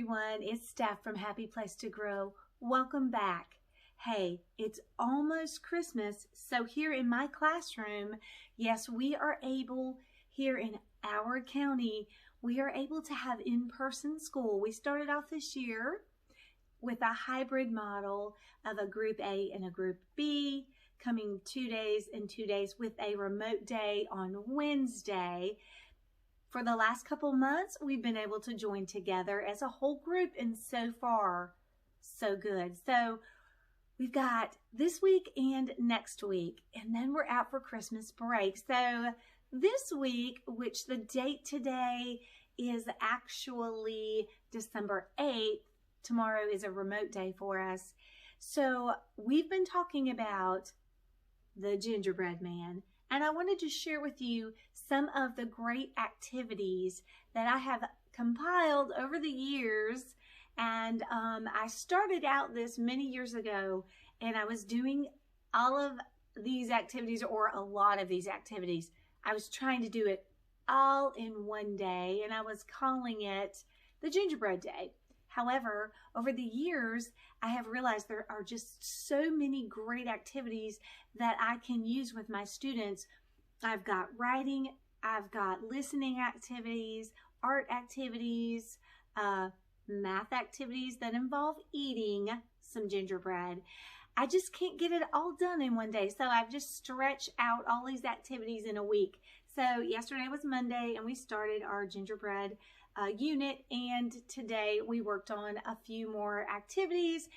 everyone, it's Steph from Happy Place to Grow. Welcome back. Hey, it's almost Christmas, so here in my classroom, yes, we are able, here in our county, we are able to have in-person school. We started off this year with a hybrid model of a group A and a group B, coming 2 days and 2 days with a remote day on Wednesday. For the last couple months, we've been able to join together as a whole group, and so far, so good. So we've got this week and next week, and then we're out for Christmas break. So this week, which the date today is actually December 8th, tomorrow is a remote day for us. So we've been talking about the Gingerbread Man. And I wanted to share with you some of the great activities that I have compiled over the years. And I started out this many years ago, and I was doing all of these activities, or a lot of these activities. I was trying to do it all in one day, and I was calling it the Gingerbread Day. However, over the years, I have realized there are just so many great activities that I can use with my students. I've got writing, I've got listening activities, art activities, math activities that involve eating some gingerbread. I just can't get it all done in one day, so I've just stretched out all these activities in a week. So yesterday was Monday, and we started our gingerbread unit, and today we worked on a few more activities,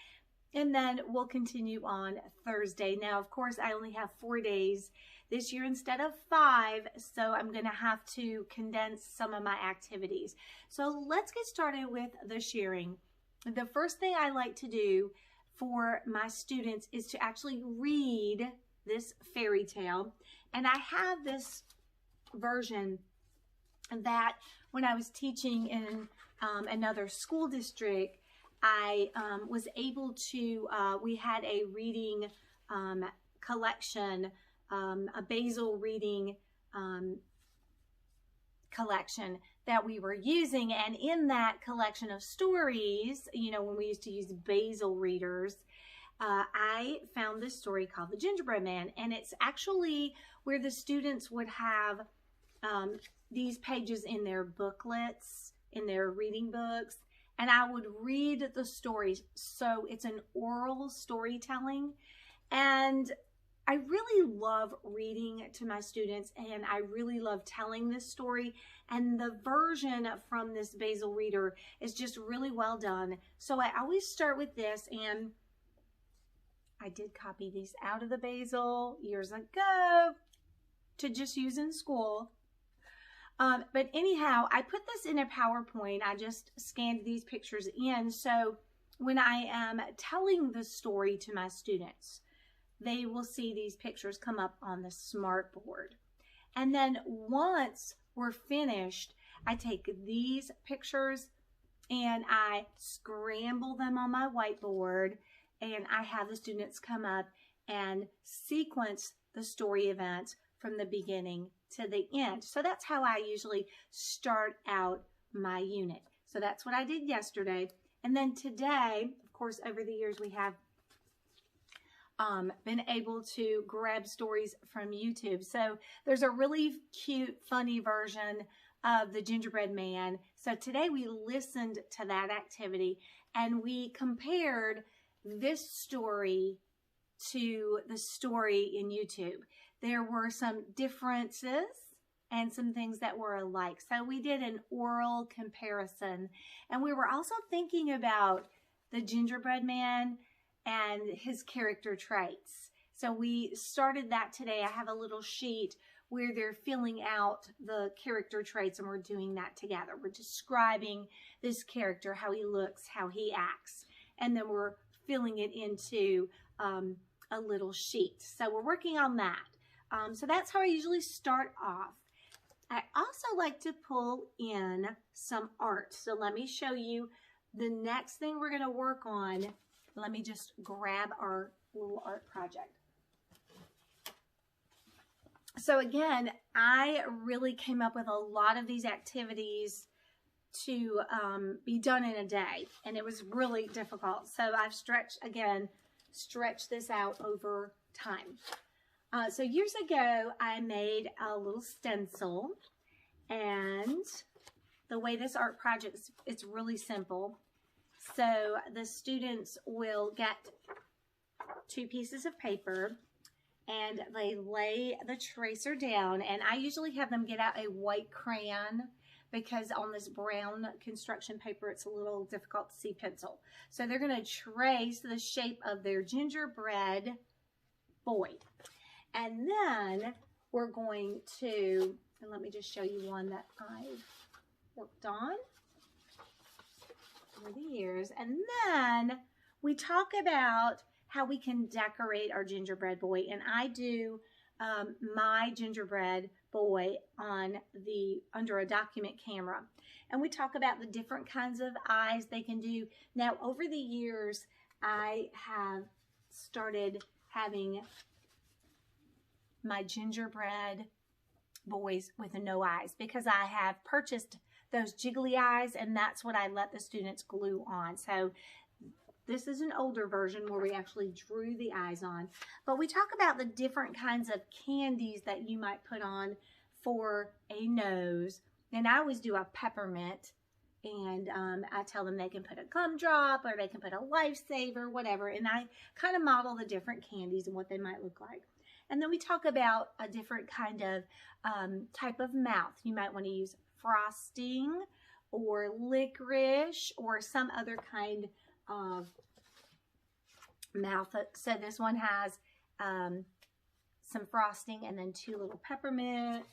and then we'll continue on Thursday. Now, of course, I only have 4 days this year instead of 5, so I'm going to have to condense some of my activities. So let's get started with the sharing. The first thing I like to do for my students is to actually read this fairy tale, and I have this version that when I was teaching in another school district, I was able to, we had a reading collection, a basil reading collection that we were using. And in that collection of stories, you know, when we used to use basil readers, I found this story called The Gingerbread Man. And it's actually where the students would have these pages in their booklets, in their reading books, and I would read the stories. So it's an oral storytelling, and I really love reading to my students, and I really love telling this story, and the version from this basil reader is just really well done. So I always start with this, and I did copy these out of the basil years ago to just use in school. But anyhow, I put this in a PowerPoint. I just scanned these pictures in. So when I am telling the story to my students, they will see these pictures come up on the smart board. And then once we're finished, I take these pictures and I scramble them on my whiteboard, and I have the students come up and sequence the story events from the beginning to the end. So that's how I usually start out my unit. So that's what I did yesterday. And then today, of course, over the years, we have been able to grab stories from YouTube. So there's a really cute, funny version of the Gingerbread Man. So today we listened to that activity, and we compared this story to the story in YouTube. There were some differences and some things that were alike. So we did an oral comparison, and we were also thinking about the Gingerbread Man and his character traits. So we started that today. I have a little sheet where they're filling out the character traits, and we're doing that together. We're describing this character, how he looks, how he acts, and then we're filling it into a little sheet. So we're working on that. So that's how I usually start off. I also like to pull in some art. So let me show you the next thing we're going to work on. Let me just grab our little art project. So again, I really came up with a lot of these activities to be done in a day, and it was really difficult. So I've stretched this out over time. So years ago, I made a little stencil, and the way this art project is, it's really simple. So the students will get 2 pieces of paper, and they lay the tracer down, and I usually have them get out a white crayon because on this brown construction paper it's a little difficult to see pencil. So they're going to trace the shape of their gingerbread boy. And then we're going to, and let me just show you one that I've worked on over the years. And then we talk about how we can decorate our gingerbread boy. And I do my gingerbread boy under a document camera. And we talk about the different kinds of eyes they can do. Now, over the years, I have started having my gingerbread boys with no eyes because I have purchased those jiggly eyes, and that's what I let the students glue on. So this is an older version where we actually drew the eyes on. But we talk about the different kinds of candies that you might put on for a nose. And I always do a peppermint, and I tell them they can put a gumdrop or they can put a lifesaver, whatever. And I kind of model the different candies and what they might look like. And then we talk about a different kind of type of mouth. You might want to use frosting or licorice or some other kind of mouth. So this one has some frosting and then 2 little peppermints.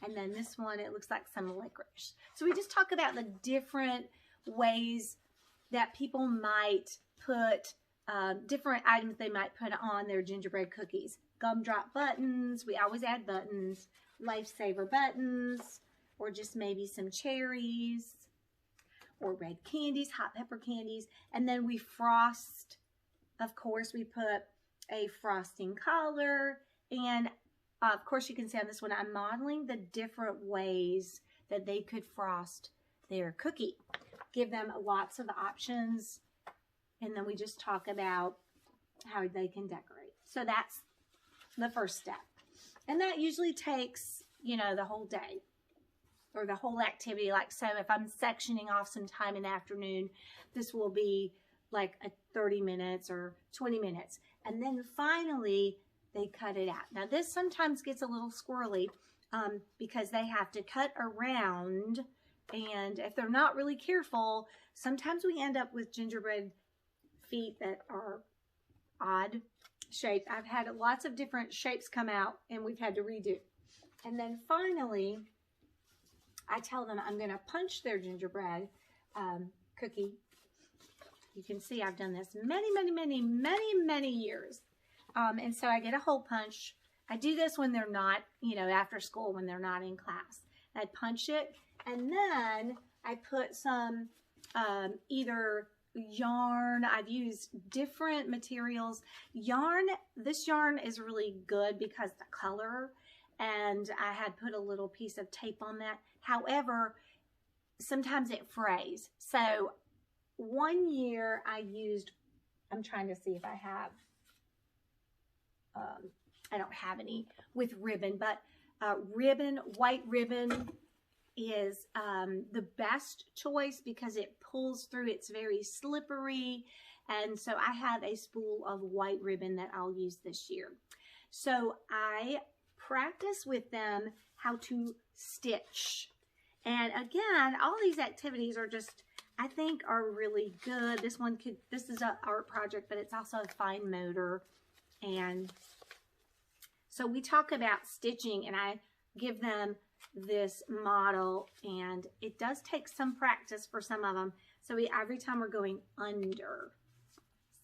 And then this one, it looks like some licorice. So we just talk about the different ways that people might put different items they might put on their gingerbread cookies. Gumdrop buttons, we always add buttons, lifesaver buttons, or just maybe some cherries, or red candies, hot pepper candies. And then we frost, of course, we put a frosting collar. And of course, you can see on this one, I'm modeling the different ways that they could frost their cookie. Give them lots of options. And then we just talk about how they can decorate. So that's the first step. And that usually takes, you know, the whole day or the whole activity. Like, so if I'm sectioning off some time in the afternoon, this will be like a 30 minutes or 20 minutes. And then finally, they cut it out. Now, this sometimes gets a little squirrely because they have to cut around. And if they're not really careful, sometimes we end up with gingerbread feet that are odd shaped. I've had lots of different shapes come out and we've had to redo. And then finally, I tell them I'm going to punch their gingerbread cookie. You can see I've done this many years. And so I get a hole punch. I do this when they're not, you know, after school, when they're not in class. I punch it, and then I put some either yarn. I've used different materials. This yarn is really good because the color, and I had put a little piece of tape on that. However, sometimes it frays. So one year I used, I'm trying to see if I have, I don't have any with ribbon, but white ribbon is the best choice because it pulls through. It's very slippery. And so I have a spool of white ribbon that I'll use this year. So I practice with them how to stitch. And again, all these activities are just, I think, are really good. This is an art project, but it's also a fine motor. And so we talk about stitching, and I give them this model, and it does take some practice for some of them. So every time we're going under,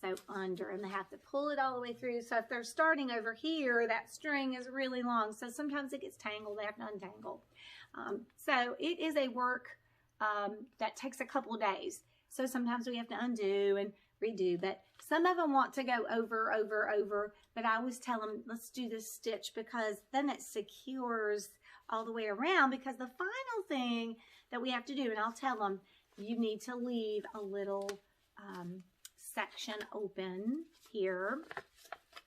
and they have to pull it all the way through. So if they're starting over here, that string is really long. So sometimes it gets tangled, they have to untangle. So it is a work that takes a couple of days. So sometimes we have to undo and redo, but some of them want to go over, but I always tell them, let's do this stitch because then it secures all the way around, because the final thing that we have to do. And I'll tell them, you need to leave a little section open here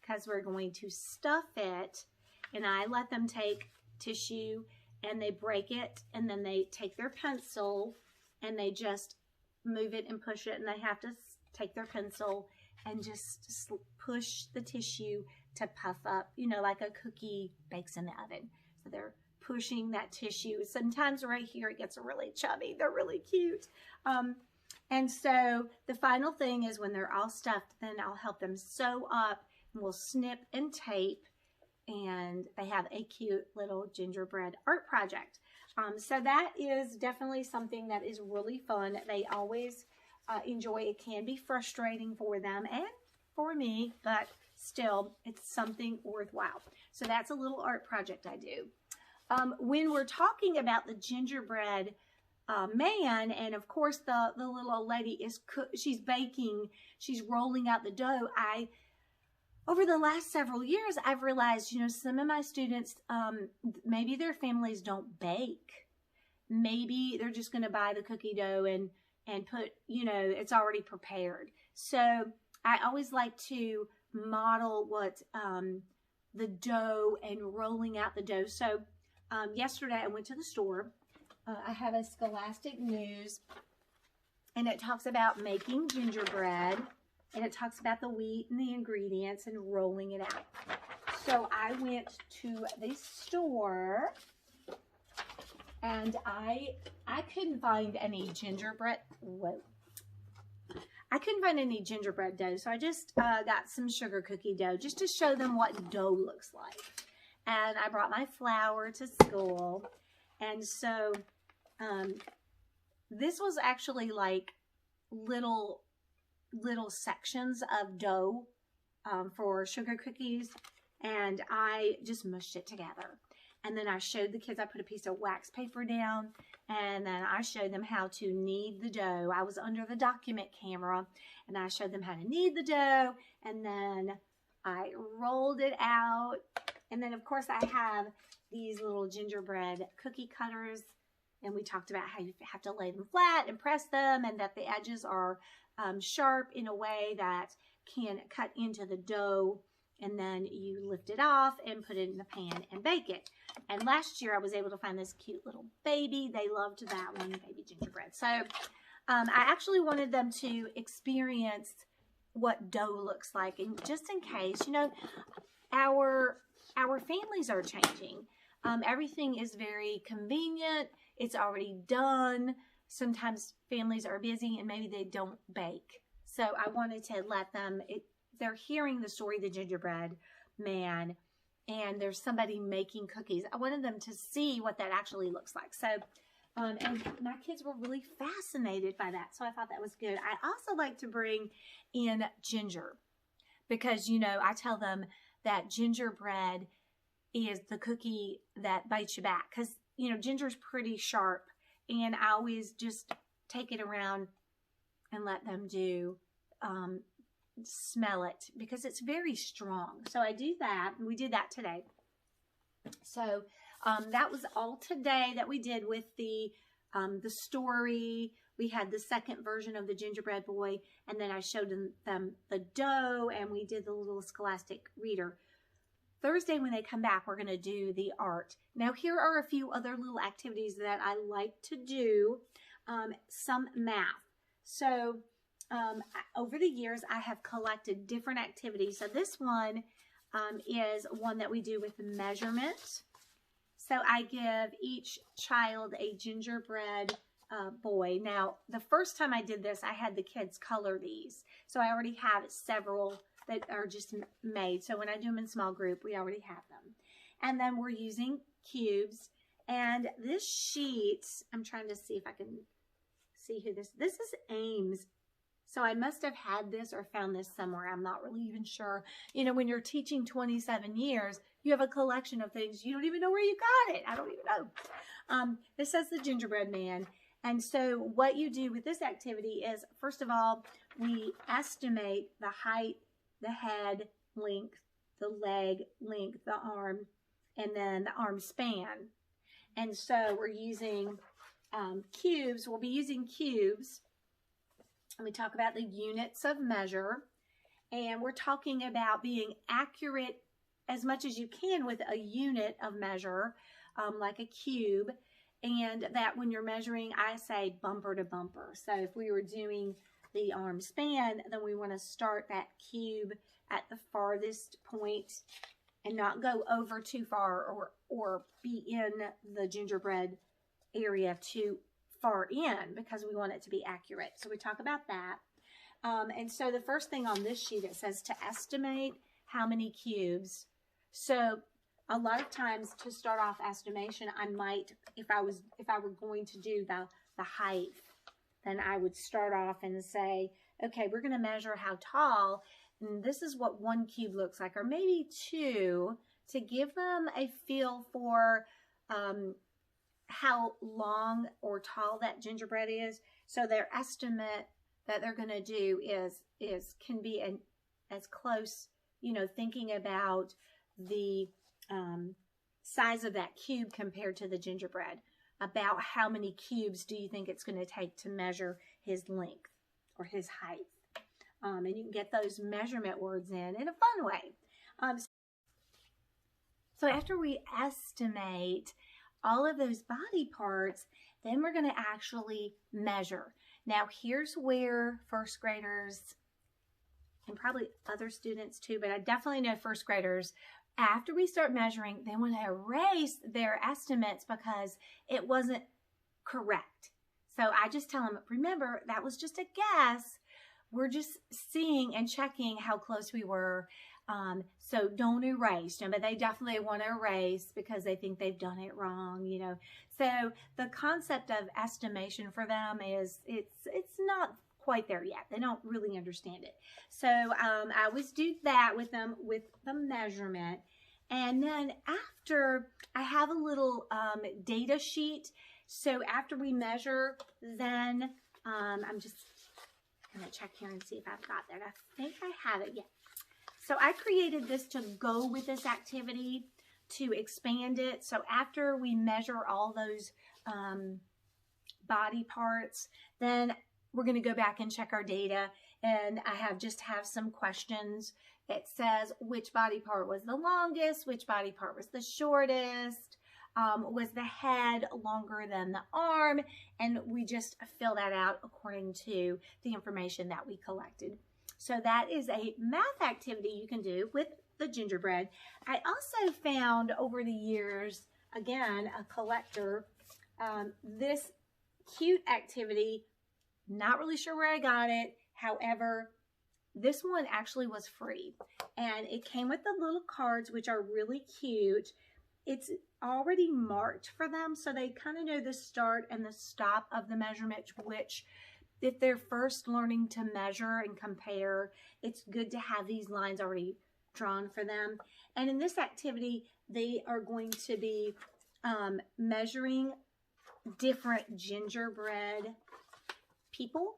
because we're going to stuff it. And I let them take tissue and they break it, and then they take their pencil and they just move it and push it, and they have to take their pencil and just push the tissue to puff up, you know, like a cookie bakes in the oven. So they're pushing that tissue. Sometimes right here it gets really chubby. They're really cute. And so the final thing is when they're all stuffed, then I'll help them sew up, and we'll snip and tape, and they have a cute little gingerbread art project. So that is definitely something that is really fun. They always enjoy. It can be frustrating for them and for me, but still, it's something worthwhile. So that's a little art project I do. When we're talking about the gingerbread man, and of course the little old lady she's baking, she's rolling out the dough. Over the last several years, I've realized, you know, some of my students, maybe their families don't bake. Maybe they're just going to buy the cookie dough and put, you know, it's already prepared. So I always like to model what the dough and rolling out the dough. So yesterday I went to the store. I have a Scholastic News, and it talks about making gingerbread, and it talks about the wheat and the ingredients and rolling it out. So I went to the store, and I couldn't find any gingerbread. Whoa. I couldn't find any gingerbread dough, so I just got some sugar cookie dough just to show them what dough looks like. And I brought my flour to school, and so this was actually like little sections of dough for sugar cookies, and I just mushed it together. And then I showed the kids, I put a piece of wax paper down, and then I showed them how to knead the dough. I was under the document camera, and I showed them how to knead the dough, and then I rolled it out. And then, of course, I have these little gingerbread cookie cutters, and we talked about how you have to lay them flat and press them, and that the edges are sharp in a way that can cut into the dough, and then you lift it off and put it in the pan and bake it. And last year I was able to find this cute little baby. They loved that one, baby gingerbread. So I actually wanted them to experience what dough looks like, and just in case, you know, our families are changing. Everything is very convenient. It's already done. Sometimes families are busy and maybe they don't bake. So I wanted to let them, they're hearing the story, The Gingerbread Man, and there's somebody making cookies. I wanted them to see what that actually looks like. So, and my kids were really fascinated by that. So I thought that was good. I also like to bring in ginger because, you know, I tell them that gingerbread is the cookie that bites you back because, you know, ginger's pretty sharp, and I always just take it around and let them smell it because it's very strong. So I do that, and we did that today. So that was all today that we did with the story. We had the second version of the Gingerbread Boy, and then I showed them the dough, and we did the little Scholastic Reader. Thursday, when they come back, we're going to do the art. Now, here are a few other little activities that I like to do. Some math. So, over the years, I have collected different activities. So, this one is one that we do with measurement. So, I give each child a gingerbread boy. Now, the first time I did this, I had the kids color these. So, I already have several that are just made. So when I do them in small group, we already have them. And then we're using cubes. And this sheet, I'm trying to see if I can see who this is Ames. So I must have had this or found this somewhere. I'm not really even sure. You know, when you're teaching 27 years, you have a collection of things. You don't even know where you got it. I don't even know. This says the Gingerbread Man. And so what you do with this activity is, first of all, we estimate the height, the head length, the leg length, the arm, and then the arm span. And so we're using cubes, we'll be using cubes. And we talk about the units of measure. And we're talking about being accurate as much as you can with a unit of measure, like a cube. And that when you're measuring, I say bumper to bumper. So if we were doing the arm span, then we want to start that cube at the farthest point and not go over too far or be in the gingerbread area too far in, because we want it to be accurate. So we talk about that. And so the first thing on this sheet, it says to estimate how many cubes. So a lot of times to start off estimation, I might, if I were going to do the height, then I would start off and say, okay, we're going to measure how tall, and this is what 1 cube looks like, or maybe 2, to give them a feel for how long or tall that gingerbread is. So their estimate that they're going to do can be as close, you know, thinking about the size of that cube compared to the gingerbread. About how many cubes do you think it's going to take to measure his length or his height? And you can get those measurement words in a fun way. So after we estimate all of those body parts, then we're going to actually measure. Now here's where first graders, and probably other students too, but I definitely know first graders, after we start measuring, they want to erase their estimates because it wasn't correct. So I just tell them, remember, that was just a guess. We're just seeing and checking how close we were. So don't erase them, but they definitely want to erase because they think they've done it wrong, you know. So the concept of estimation for them is, it's not quite there yet. They don't really understand it. So I always do that with them with the measurement. And then after, I have a little data sheet. So after we measure, then I'm just going to check here and see if I've got that. I think I have it. Yeah. So I created this to go with this activity, to expand it. So after we measure all those body parts, then we're going to go back and check our data, and I have some questions. It says which body part was the longest, which body part was the shortest, was the head longer than the arm, and we just fill that out according to the information that we collected. So that is a math activity you can do with the gingerbread. I also found over the years, again, a collector, this cute activity. Not really sure where I got it. However, this one actually was free, and it came with the little cards, which are really cute. It's already marked for them, so they kind of know the start and the stop of the measurement, which if they're first learning to measure and compare, it's good to have these lines already drawn for them. And in this activity, they are going to be measuring different gingerbread people,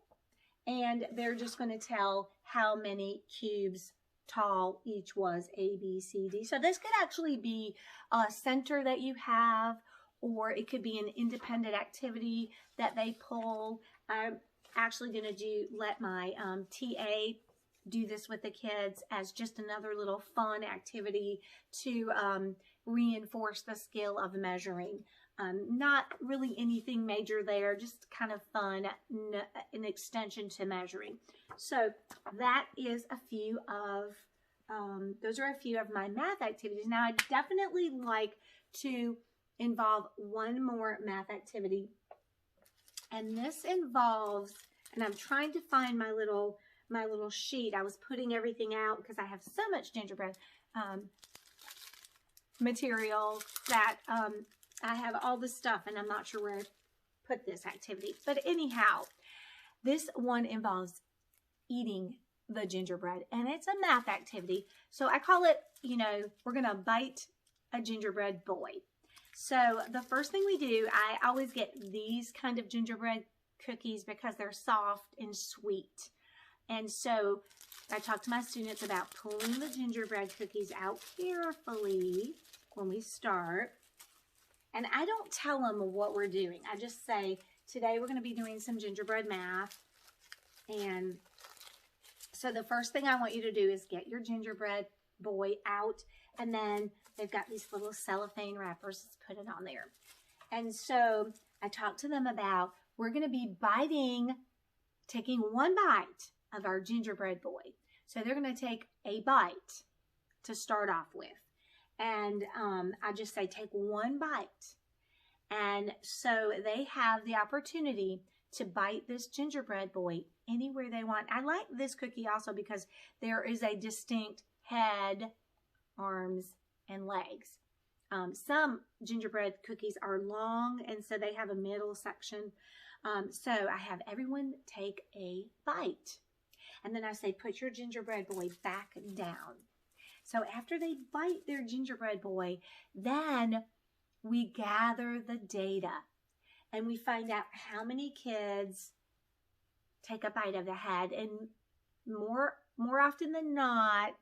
and they're just going to tell how many cubes tall each was, A, B, C, D. So this could actually be a center that you have, or it could be an independent activity that they pull. I'm actually going to let my TA do this with the kids as just another little fun activity to reinforce the skill of measuring. Not really anything major there, just kind of fun, an extension to measuring. So that is a few of, those are a few of my math activities. Now I definitely like to involve one more math activity. And this involves, and I'm trying to find my little sheet. I was putting everything out because I have so much gingerbread material that I have all this stuff, and I'm not sure where to put this activity. But anyhow, this one involves eating the gingerbread, and it's a math activity. So I call it, you know, we're going to bite a gingerbread boy. So the first thing we do, I always get these kind of gingerbread cookies because they're soft and sweet. And so I talk to my students about pulling the gingerbread cookies out carefully when we start. And I don't tell them what we're doing. I just say, today we're going to be doing some gingerbread math. And so the first thing I want you to do is get your gingerbread boy out. And then they've got these little cellophane wrappers. Let's put it on there. And so I talked to them about, we're going to be taking one bite of our gingerbread boy. So they're going to take a bite to start off with. And I just say, take one bite. And so they have the opportunity to bite this gingerbread boy anywhere they want. I like this cookie also because there is a distinct head, arms, and legs. Some gingerbread cookies are long, and so they have a middle section. So I have everyone take a bite. And then I say, put your gingerbread boy back down. So after they bite their gingerbread boy, then we gather the data. And we find out how many kids take a bite of the head. And more often than not,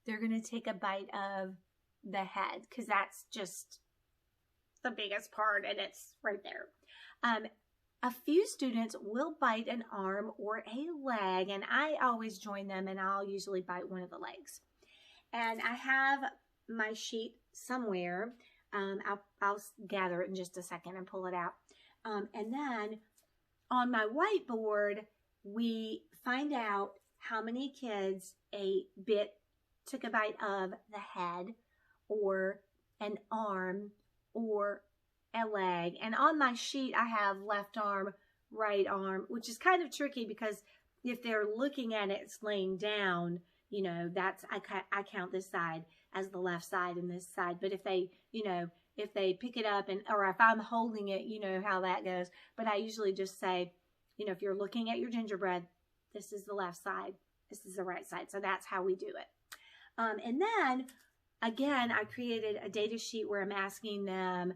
they're going to take a bite of the head, because that's just the biggest part, and it's right there. A few students will bite an arm or a leg, and I always join them, and I'll usually bite one of the legs. And I have my sheet somewhere. I'll gather it in just a second and pull it out. And then on my whiteboard, we find out how many kids took a bite of the head, or an arm, or a leg. And on my sheet, I have left arm, right arm, which is kind of tricky because if they're looking at it, it's laying down, you know, I count this side as the left side and this side. But if they, if they pick it up or if I'm holding it, you know how that goes. But I usually just say, if you're looking at your gingerbread, this is the left side, this is the right side. So that's how we do it. And then again, I created a data sheet where I'm asking them,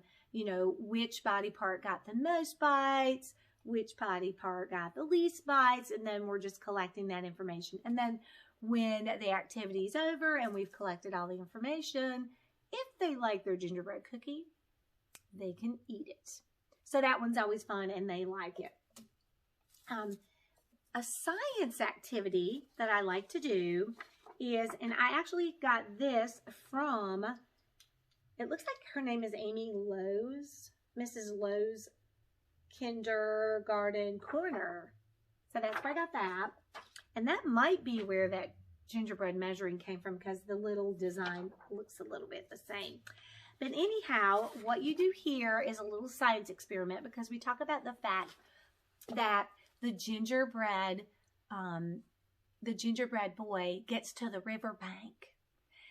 which body part got the most bites, which body part got the least bites, and then we're just collecting that information. And then when the activity is over and we've collected all the information, if they like their gingerbread cookie, they can eat it. So that one's always fun and they like it. A science activity that I like to do is, and I actually got this from, it looks like her name is Amy Lowe's, Mrs. Lowe's Kindergarten Corner. So that's where I got that. And that might be where that gingerbread measuring came from, because the little design looks a little bit the same. But anyhow, what you do here is a little science experiment, because we talk about the fact that the gingerbread boy gets to the riverbank.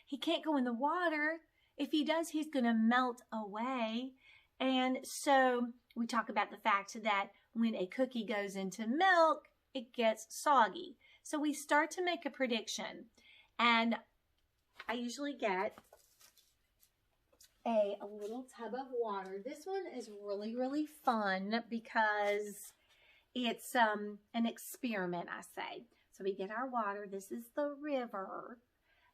He can't go in the water. If he does, he's going to melt away. And so we talk about the fact that when a cookie goes into milk, it gets soggy. So we start to make a prediction. And I usually get a little tub of water. This one is really, really fun because it's an experiment, I say. So we get our water. This is the river.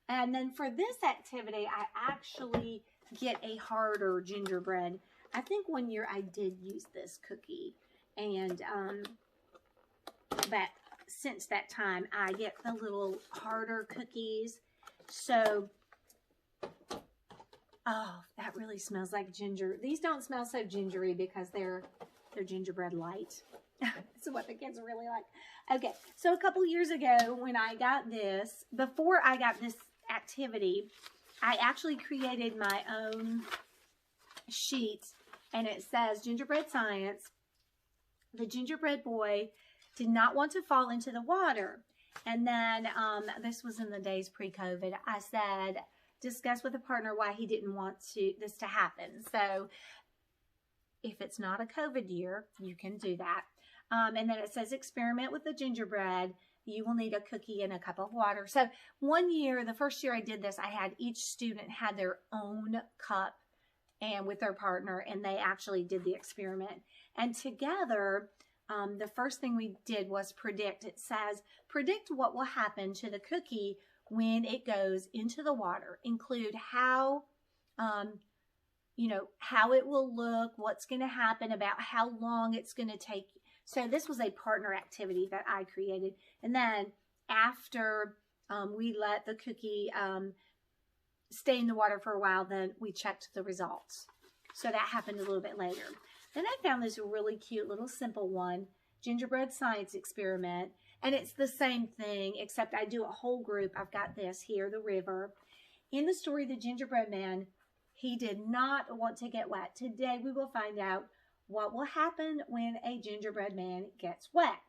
And then for this activity, I actually get a harder gingerbread. I think one year I did use this cookie. And but since that time, I get the little harder cookies. So, oh, that really smells like ginger. These don't smell so gingery because they're gingerbread light. That's what the kids really like. Okay, so a couple years ago when I got this, before I got this activity, I actually created my own sheet, and it says Gingerbread Science. The gingerbread boy did not want to fall into the water. And then this was in the days pre-COVID. I said, discuss with a partner why he didn't want this to happen. So if it's not a COVID year, you can do that. And then it says experiment with the gingerbread. You will need a cookie and a cup of water. So one year, the first year I did this, I had each student had their own cup and with their partner, and they actually did the experiment. And together, the first thing we did was predict. It says, predict what will happen to the cookie when it goes into the water. Include how how it will look, what's going to happen, about how long it's going to take. So this was a partner activity that I created. And then after we let the cookie stay in the water for a while, then we checked the results. So that happened a little bit later. Then I found this really cute little simple one, gingerbread science experiment. And it's the same thing, except I do a whole group. I've got this here, the river. In the story, the Gingerbread Man, he did not want to get wet. Today we will find out what will happen when a gingerbread man gets wet.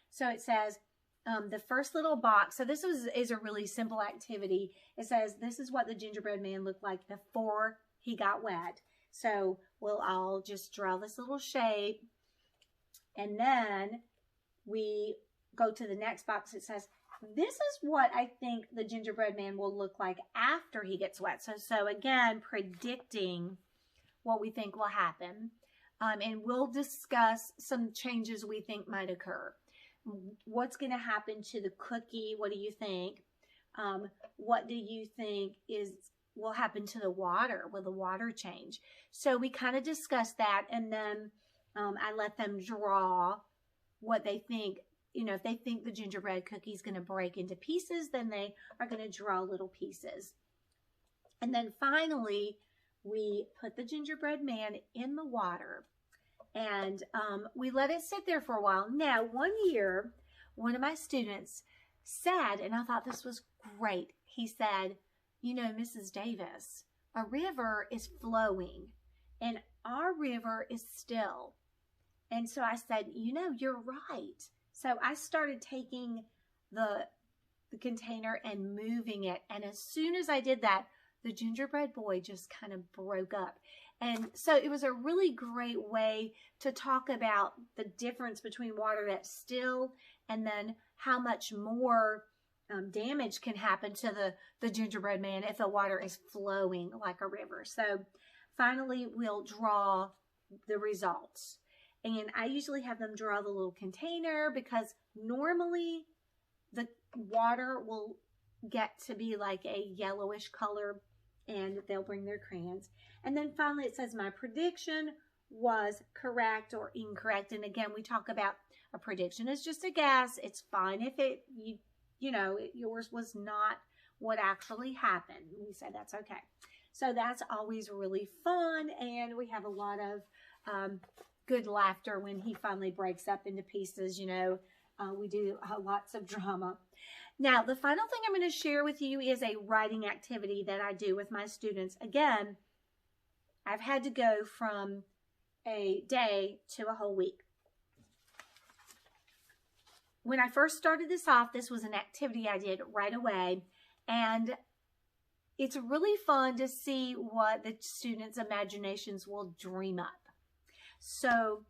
So it says, the first little box, so this is a really simple activity. It says, this is what the gingerbread man looked like before he got wet. So we'll all just draw this little shape. And then we go to the next box. It says, this is what I think the gingerbread man will look like after he gets wet. So again, predicting what we think will happen. And we'll discuss some changes we think might occur. What's going to happen to the cookie? What do you think? What do you think will happen to the water? Will the water change? So we kind of discussed that, and then I let them draw what they think. If they think the gingerbread cookie is going to break into pieces, then they are going to draw little pieces. And then finally, we put the gingerbread man in the water, and we let it sit there for a while. Now, one year, one of my students said, and I thought this was great, he said, Mrs. Davis, a river is flowing, and our river is still. And so I said, you're right. So I started taking the container and moving it. And as soon as I did that, the gingerbread boy just kind of broke up. And so it was a really great way to talk about the difference between water that's still and then how much more damage can happen to the gingerbread man if the water is flowing like a river. So finally, we'll draw the results. And I usually have them draw the little container because normally the water will get to be like a yellowish color, and they'll bring their crayons. And then finally it says my prediction was correct or incorrect. And again, we talk about a prediction is just a guess. It's fine if yours was not what actually happened. We say that's okay. So that's always really fun, and we have a lot of good laughter when he finally breaks up into pieces. We do lots of drama. Now, the final thing I'm going to share with you is a writing activity that I do with my students. Again, I've had to go from a day to a whole week. When I first started this off, this was an activity I did right away, and it's really fun to see what the students' imaginations will dream up. So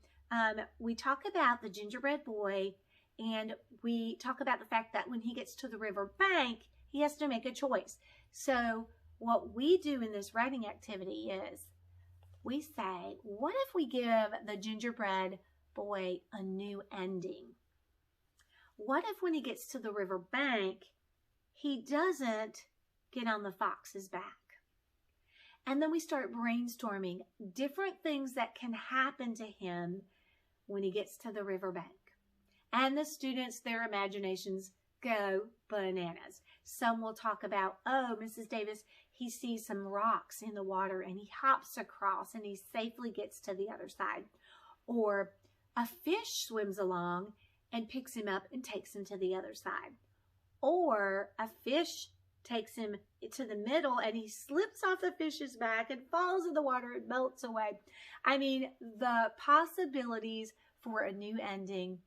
we talk about the gingerbread boy, and we talk about the fact that when he gets to the river bank, he has to make a choice. So what we do in this writing activity is we say, what if we give the gingerbread boy a new ending? What if when he gets to the river bank, he doesn't get on the fox's back? And then we start brainstorming different things that can happen to him when he gets to the riverbank. And the students, their imaginations go bananas. Some will talk about, oh, Mrs. Davis, he sees some rocks in the water and he hops across and he safely gets to the other side. Or a fish swims along and picks him up and takes him to the other side. Or a fish takes him to the middle and he slips off the fish's back and falls in the water and melts away. I mean, the possibilities for a new ending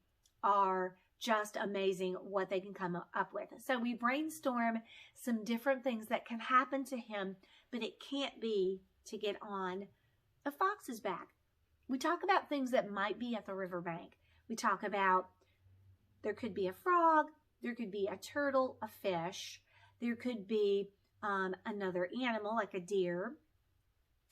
are just amazing what they can come up with. So we brainstorm some different things that can happen to him, but it can't be to get on a fox's back. We talk about things that might be at the riverbank. We talk about there could be a frog, there could be a turtle, a fish, there could be another animal like a deer.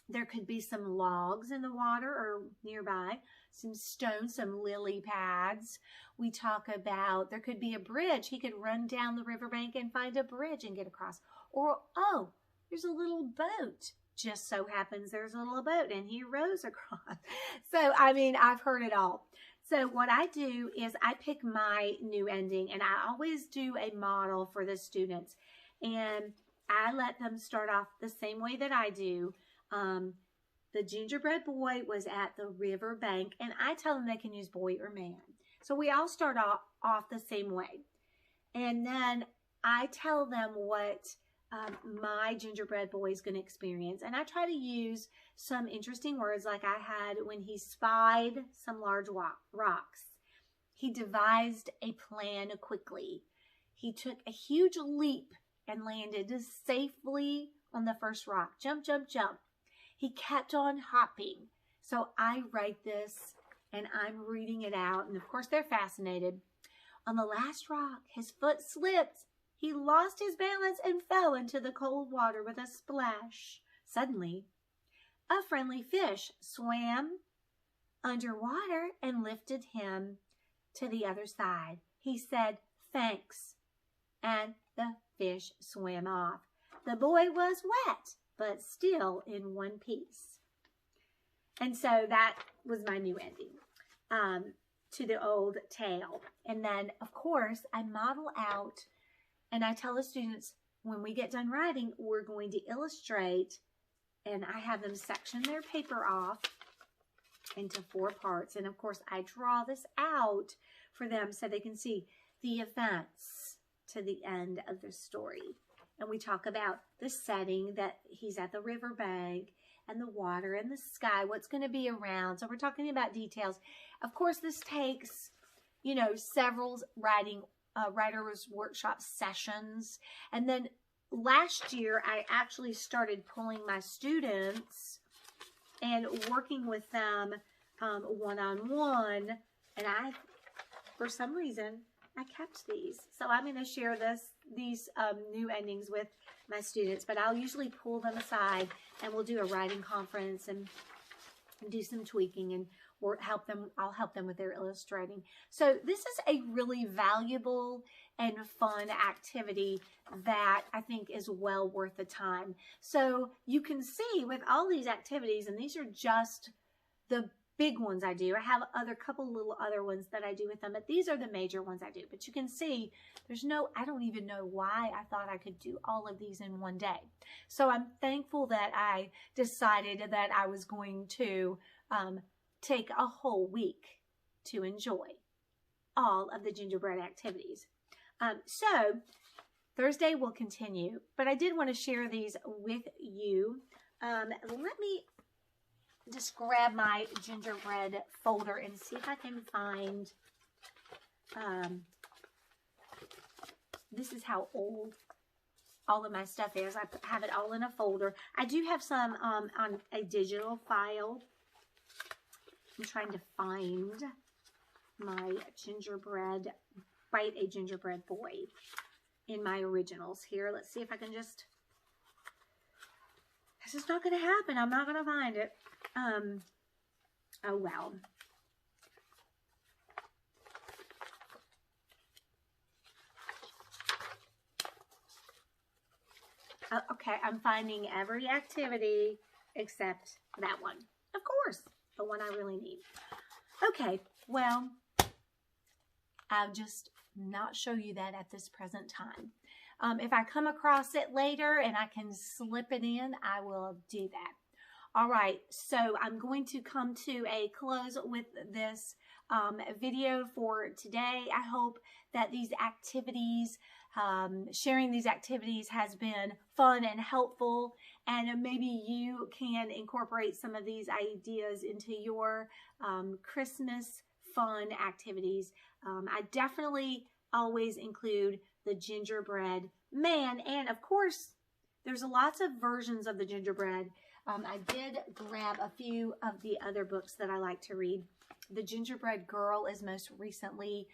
There could be some logs in the water or nearby, some stones, some lily pads. We talk about there could be a bridge. He could run down the riverbank and find a bridge and get across. Or, oh, there's a little boat just so happens there's a little boat and he rows across. So, I mean, I've heard it all. So what I do is I pick my new ending, and I always do a model for the students, and I let them start off the same way that I do. The gingerbread boy was at the river bank, and I tell them they can use boy or man. So we all start off the same way. And then I tell them what my gingerbread boy is going to experience. And I try to use some interesting words like I had when he spied some large rocks. He devised a plan quickly. He took a huge leap and landed safely on the first rock. Jump, jump, jump. He kept on hopping. So I write this and I'm reading it out. And of course they're fascinated. On the last rock, his foot slipped. He lost his balance and fell into the cold water with a splash. Suddenly, a friendly fish swam underwater and lifted him to the other side. He said, "Thanks," and the fish swam off. The boy was wet, but still in one piece. And so that was my new ending to the old tale. And then, of course, I model out and I tell the students, when we get done writing, we're going to illustrate, and I have them section their paper off into 4 parts. And of course, I draw this out for them so they can see the events to the end of the story. And we talk about the setting, that he's at the riverbank, and the water and the sky, what's going to be around. So we're talking about details. Of course, this takes, you know, several writer's workshop sessions. And then last year, I actually started pulling my students and working with them one-on-one. And for some reason, I kept these. So I'm going to share these new endings with my students, but I'll usually pull them aside and we'll do a writing conference and do some tweaking, and I'll help them with their illustrating. So this is a really valuable and fun activity that I think is well worth the time. So you can see with all these activities, and these are just the big ones I do. I have couple little other ones that I do with them, but these are the major ones I do. But you can see I don't even know why I thought I could do all of these in one day. So I'm thankful that I decided that I was going to take a whole week to enjoy all of the gingerbread activities. So Thursday will continue, but I did want to share these with you. Let me just grab my gingerbread folder and see if I can find, this is how old all of my stuff is. I have it all in a folder. I do have some on a digital file. I'm trying to find my gingerbread, Bite a Gingerbread Boy in my originals here. Let's see if I can just, this is not going to happen. I'm not going to find it. Oh well. Okay, I'm finding every activity except that one. Of course, the one I really need. Okay, well, I'll just not show you that at this present time. If I come across it later and I can slip it in, I will do that. All right, so I'm going to come to a close with this video for today. I hope that these activities, sharing these activities has been fun and helpful, and maybe you can incorporate some of these ideas into your Christmas fun activities. I definitely always include the Gingerbread Man, and of course, there's lots of versions of the gingerbread. I did grab a few of the other books that I like to read. The Gingerbread Girl is most recently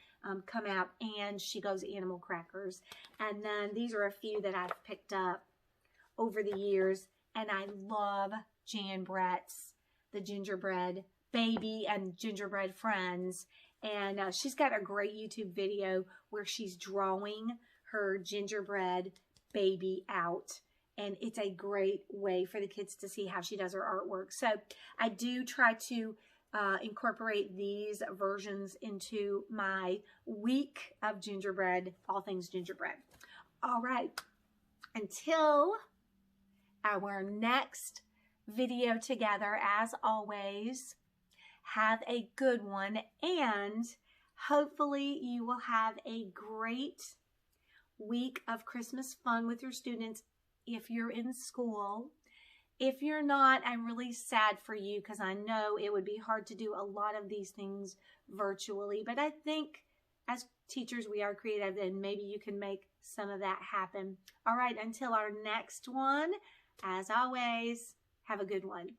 come out, and She Goes Animal Crackers. And then these are a few that I've picked up over the years, and I love Jan Brett's The Gingerbread Baby and Gingerbread Friends. And she's got a great YouTube video where she's drawing her gingerbread baby out. and it's a great way for the kids to see how she does her artwork. So I do try to incorporate these versions into my week of gingerbread, all things gingerbread. All right, until our next video together, as always, have a good one, and hopefully you will have a great week of Christmas fun with your students if you're in school. If you're not, I'm really sad for you because I know it would be hard to do a lot of these things virtually, but I think as teachers we are creative and maybe you can make some of that happen. All right, until our next one, as always, have a good one.